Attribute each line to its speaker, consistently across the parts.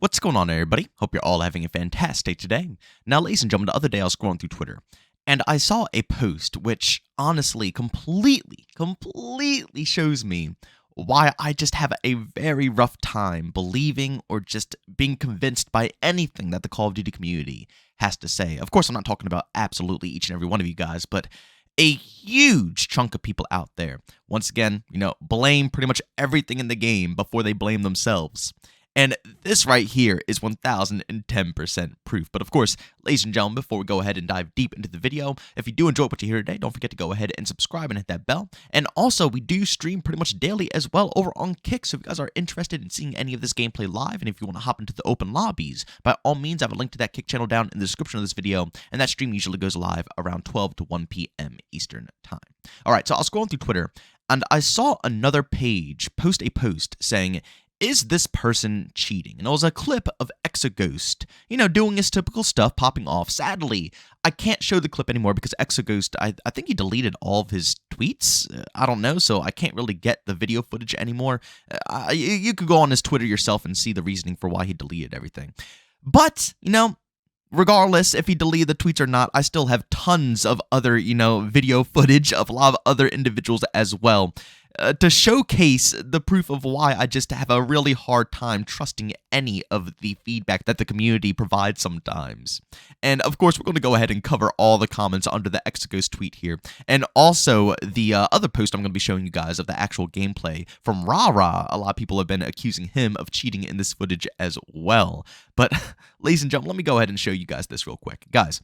Speaker 1: What's going on, everybody? Hope you're all having a fantastic day. Now, ladies and gentlemen, the other day I was scrolling through Twitter, and I saw a post which honestly completely shows me why I just have a very rough time believing or just being convinced by anything that the Call of Duty community has to say. Of course, I'm not talking about absolutely each and every one of you guys, but a huge chunk of people out there, once again, blame pretty much everything in the game before they blame themselves. And this right here is 1010% proof. But of course, ladies and gentlemen, before we go ahead and dive deep into the video, if you do enjoy what you hear today, don't forget to go ahead and subscribe and hit that bell. And also, we do stream pretty much daily as well over on Kick, so if you guys are interested in seeing any of this gameplay live, and if you want to hop into the open lobbies, by all means, I have a link to that Kick channel down in the description of this video, and that stream usually goes live around 12 to 1 p.m. Eastern Time. Alright, so I was scrolling through Twitter, and I saw another page post a post saying, "Is this person cheating?" And it was a clip of Exoghost, doing his typical stuff, popping off. Sadly, I can't show the clip anymore because Exoghost, I think he deleted all of his tweets. I don't know, so I can't really get the video footage anymore. You could go on his Twitter yourself and see the reasoning for why he deleted everything. But, regardless if he deleted the tweets or not, I still have tons of other, video footage of a lot of other individuals as well. To showcase the proof of why I just have a really hard time trusting any of the feedback that the community provides sometimes. And of course, we're going to go ahead and cover all the comments under the Exoghost tweet here, and also the other post I'm going to be showing you guys of the actual gameplay from Rah. A lot of people have been accusing him of cheating in this footage as well. But ladies and gentlemen, let me go ahead and show you guys this real quick. Guys,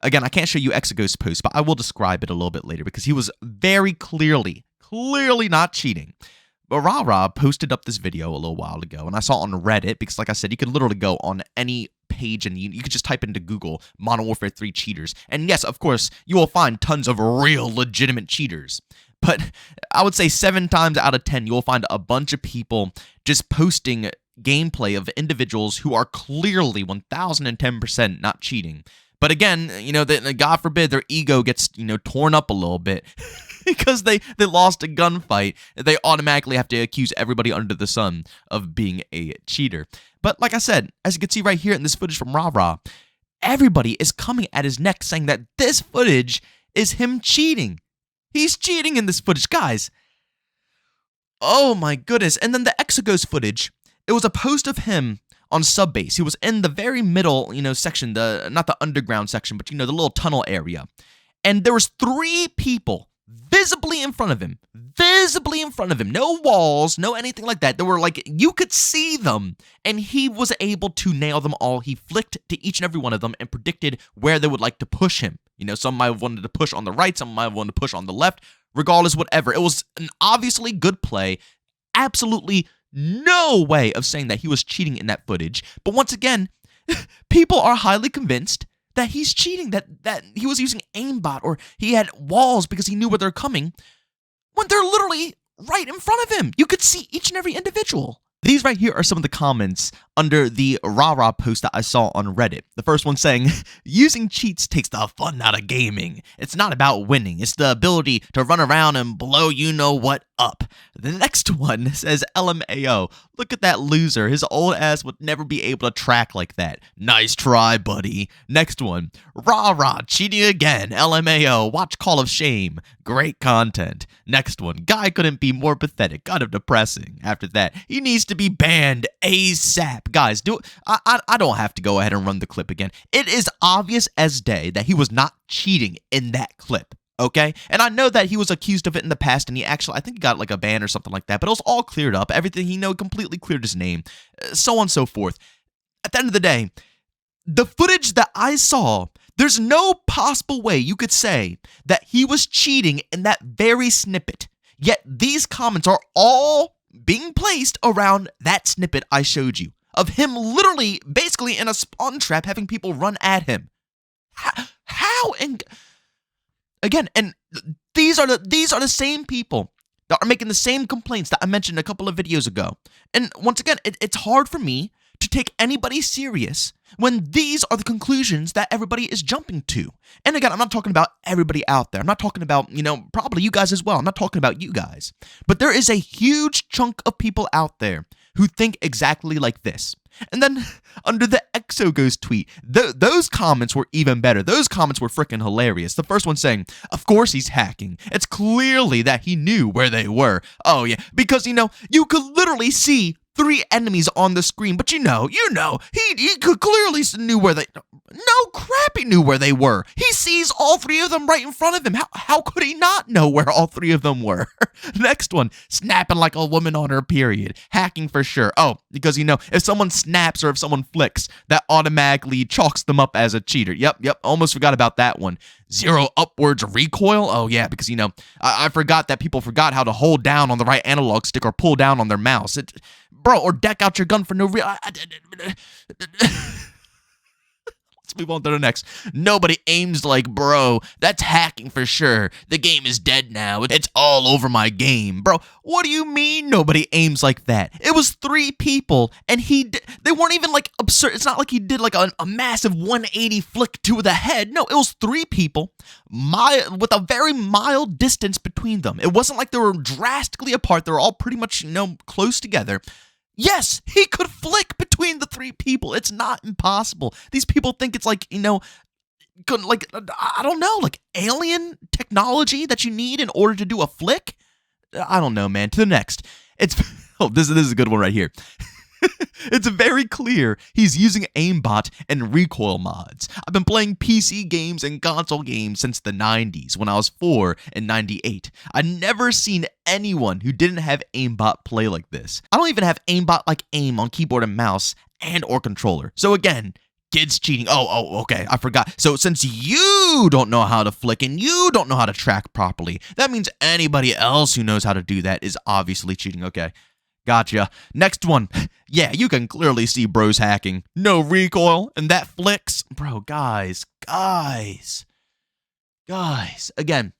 Speaker 1: again, I can't show you Exoghost's post, but I will describe it a little bit later because he was very clearly not cheating. But Rah posted up this video a little while ago, and I saw on Reddit, because like I said, you could literally go on any page and you could just type into Google Modern Warfare 3 cheaters. And yes, of course, you will find tons of real legitimate cheaters. But I would say 7 times out of 10, you will find a bunch of people just posting gameplay of individuals who are clearly 1010% not cheating. But again, God forbid their ego gets, torn up a little bit because they lost a gunfight. They automatically have to accuse everybody under the sun of being a cheater. But like I said, as you can see right here in this footage from Rah, everybody is coming at his neck saying that this footage is him cheating. He's cheating in this footage, guys. Oh my goodness. And then the Exoghost footage, it was a post of him on Subbase. He was in the very middle, section, not the underground section, but the little tunnel area. And there was 3 people visibly in front of him. No walls, no anything like that. They were you could see them, and he was able to nail them all. He flicked to each and every one of them and predicted where they would like to push him. Some might have wanted to push on the right, some might have wanted to push on the left. Regardless, whatever. It was an obviously good play. Absolutely no way of saying that he was cheating in that footage. But once again, people are highly convinced that he's cheating, that he was using aimbot or he had walls because he knew where they're coming, when they're literally right in front of him. You could see each and every individual. These right here are some of the comments under the Rah post that I saw on Reddit. The first one saying, "Using cheats takes the fun out of gaming. It's not about winning. It's the ability to run around and blow you-know-what up." The next one says, "LMAO, look at that loser. His old ass would never be able to track like that. Nice try, buddy." Next one, "Rah, cheating again. LMAO, watch Call of Shame. Great content." Next one, "Guy couldn't be more pathetic. Kind of depressing." After that, "He needs to be banned ASAP." Guys, I don't have to go ahead and run the clip again. It is obvious as day that he was not cheating in that clip. Okay? And I know that he was accused of it in the past, and I think he got a ban or something like that, but it was all cleared up. Everything he completely cleared his name, so on and so forth. At the end of the day, the footage that I saw, there's no possible way you could say that he was cheating in that very snippet. Yet these comments are all being placed around that snippet I showed you, of him literally, basically in a spawn trap, having people run at him. How? And again, and these are the same people that are making the same complaints that I mentioned a couple of videos ago. And once again, it's hard for me to take anybody serious when these are the conclusions that everybody is jumping to. And again, I'm not talking about everybody out there. I'm not talking about, probably you guys as well. I'm not talking about you guys. But there is a huge chunk of people out there who think exactly like this. And then under the Exoghost tweet, those comments were even better. Those comments were freaking hilarious. The first one saying, of course he's hacking. It's clearly that he knew where they were. Oh yeah, because you could literally see 3 enemies on the screen, but he could clearly knew where they. No crap, he knew where they were. He sees all 3 of them right in front of him. How could he not know where all 3 of them were? Next one, snapping like a woman on her period. Hacking for sure. Oh, because if someone snaps or if someone flicks, that automatically chalks them up as a cheater. Yep, almost forgot about that one. 0 upwards recoil? Oh yeah, because I forgot that people forgot how to hold down on the right analog stick or pull down on their mouse. Or deck out your gun for no reason. Let's move on to the next. Nobody aims like bro. That's hacking for sure. The game is dead now. It's all over my game. Bro, what do you mean nobody aims like that? It was 3 people, and they weren't even like absurd. It's not like he did like a massive 180 flick to the head. No, it was 3 people with a very mild distance between them. It wasn't like they were drastically apart. They were all pretty much, close together. Yes, he could flick between the 3 people. It's not impossible. These people think it's like, I don't know, like alien technology that you need in order to do a flick? I don't know, man. To the next. This is a good one right here. It's very clear he's using aimbot and recoil mods. I've been playing PC games and console games since the 90s when I was 4 and 98. I've never seen anyone who didn't have aimbot play like this. I don't even have aimbot like aim on keyboard and mouse and or controller. So again, kids cheating. Oh, okay, I forgot. So since you don't know how to flick and you don't know how to track properly, that means anybody else who knows how to do that is obviously cheating. Okay. Gotcha. Next one. Yeah, you can clearly see bro's hacking. No recoil, and that flicks. Bro, guys. Again,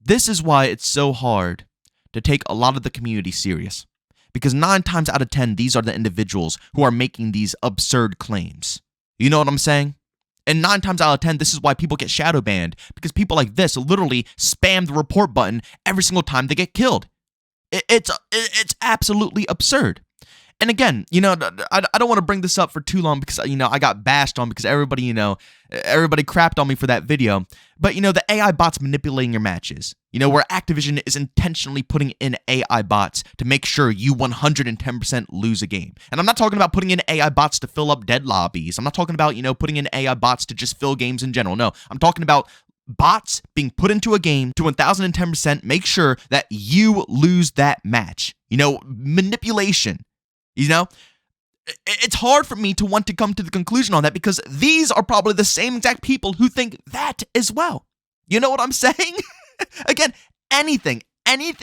Speaker 1: this is why it's so hard to take a lot of the community serious. Because 9 times out of 10, these are the individuals who are making these absurd claims. You know what I'm saying? And 9 times out of 10, this is why people get shadow banned. Because people like this literally spam the report button every single time they get killed. It's absolutely absurd. And again, I don't want to bring this up for too long because, I got bashed on because everybody crapped on me for that video. But, the AI bots manipulating your matches, where Activision is intentionally putting in AI bots to make sure you 110% lose a game. And I'm not talking about putting in AI bots to fill up dead lobbies. I'm not talking about, putting in AI bots to just fill games in general. No, I'm talking about bots being put into a game to 1010% make sure that you lose that match. Manipulation. It's hard for me to want to come to the conclusion on that because these are probably the same exact people who think that as well. You know what I'm saying? Again, anything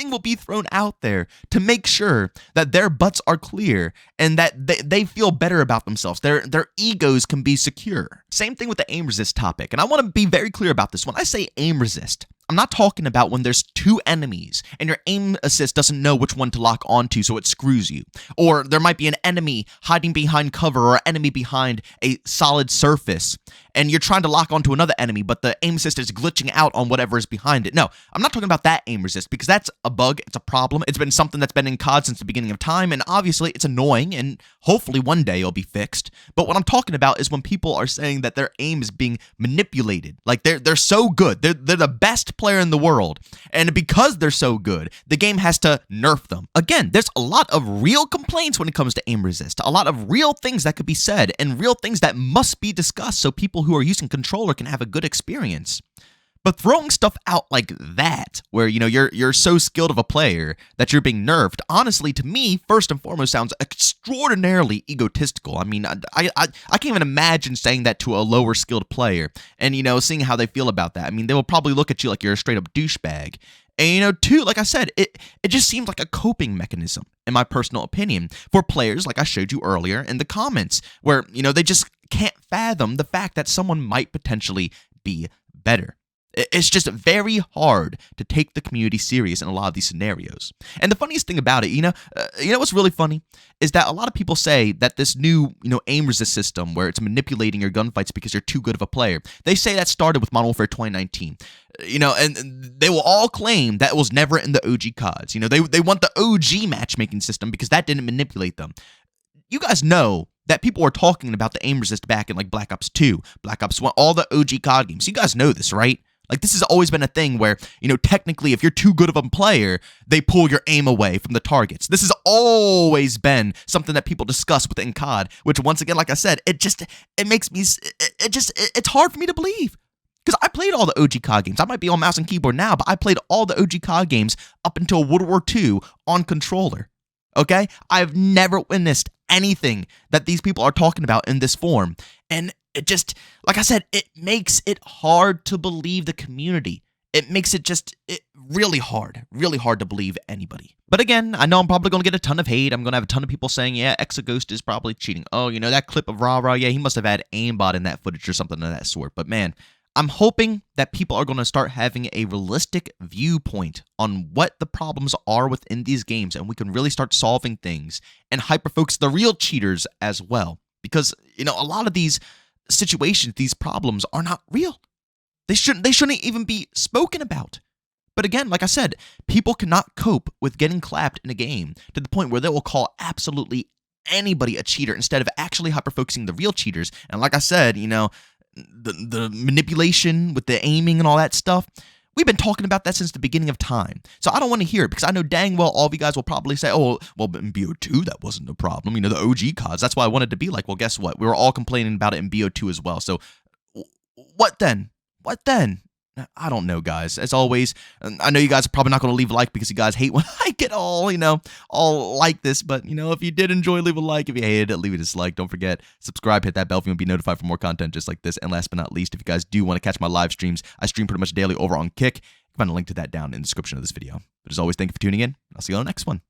Speaker 1: will be thrown out there to make sure that their butts are clear and that they feel better about themselves. Their egos can be secure. Same thing with the aim resist topic. And I want to be very clear about this. When I say aim resist, I'm not talking about when there's 2 enemies and your aim assist doesn't know which one to lock onto, so it screws you. Or there might be an enemy hiding behind cover or an enemy behind a solid surface, and you're trying to lock onto another enemy, but the aim assist is glitching out on whatever is behind it. No, I'm not talking about that aim resist, because that's a bug, it's a problem. It's been something that's been in COD since the beginning of time, and obviously it's annoying, and hopefully one day it'll be fixed. But what I'm talking about is when people are saying that their aim is being manipulated. Like, they're so good. They're the best player in the world, and because they're so good, the game has to nerf them. Again, there's a lot of real complaints when it comes to aim resist, a lot of real things that could be said, and real things that must be discussed so people who are using controller can have a good experience. But throwing stuff out like that, where you're so skilled of a player that you're being nerfed, honestly, to me, first and foremost, sounds extraordinarily egotistical. I mean, I can't even imagine saying that to a lower skilled player, and seeing how they feel about that. I mean, they will probably look at you like you're a straight up douchebag. And too, like I said, it just seems like a coping mechanism, in my personal opinion, for players like I showed you earlier in the comments, where they just can't fathom the fact that someone might potentially be better. It's just very hard to take the community serious in a lot of these scenarios. And the funniest thing about it, you know what's really funny is that a lot of people say that this new, aim resist system where it's manipulating your gunfights because you're too good of a player. They say that started with Modern Warfare 2019. And they will all claim that it was never in the OG CODs. They want the OG matchmaking system because that didn't manipulate them. You guys know that people were talking about the aim resist back in like Black Ops 2, Black Ops 1, all the OG COD games. You guys know this, right? Like, this has always been a thing where, technically, if you're too good of a player, they pull your aim away from the targets. This has always been something that people discuss within COD, which, once again, like I said, it's hard for me to believe. Because I played all the OG COD games. I might be on mouse and keyboard now, but I played all the OG COD games up until World War II on controller. Okay? I've never witnessed anything that these people are talking about in this form. And it just, like I said, it makes it hard to believe the community. It makes it really hard to believe anybody. But again, I know I'm probably going to get a ton of hate. I'm going to have a ton of people saying, yeah, Exoghost is probably cheating. Oh, that clip of Rah, yeah, he must have had aimbot in that footage or something of that sort. But man, I'm hoping that people are going to start having a realistic viewpoint on what the problems are within these games, and we can really start solving things and hyper-focus the real cheaters as well. Because, a lot of these situations, these problems are not real. They shouldn't even be spoken about. But again, like I said, people cannot cope with getting clapped in a game to the point where they will call absolutely anybody a cheater instead of actually hyper-focusing the real cheaters. And like I said, the manipulation with the aiming and all that stuff, we've been talking about that since the beginning of time. So I don't want to hear it because I know dang well all of you guys will probably say, oh, well, but in BO2, that wasn't a problem. The OG CODs, that's why I wanted to be like, well, guess what? We were all complaining about it in BO2 as well. So what then? What then? I don't know, guys. As always, I know you guys are probably not going to leave a like because you guys hate when I get all like this. But, if you did enjoy, leave a like. If you hated it, leave a dislike. Don't forget, subscribe, hit that bell if you want to be notified for more content just like this. And last but not least, if you guys do want to catch my live streams, I stream pretty much daily over on Kick. You can find a link to that down in the description of this video. But as always, thank you for tuning in. I'll see you on the next one.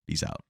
Speaker 1: Peace out.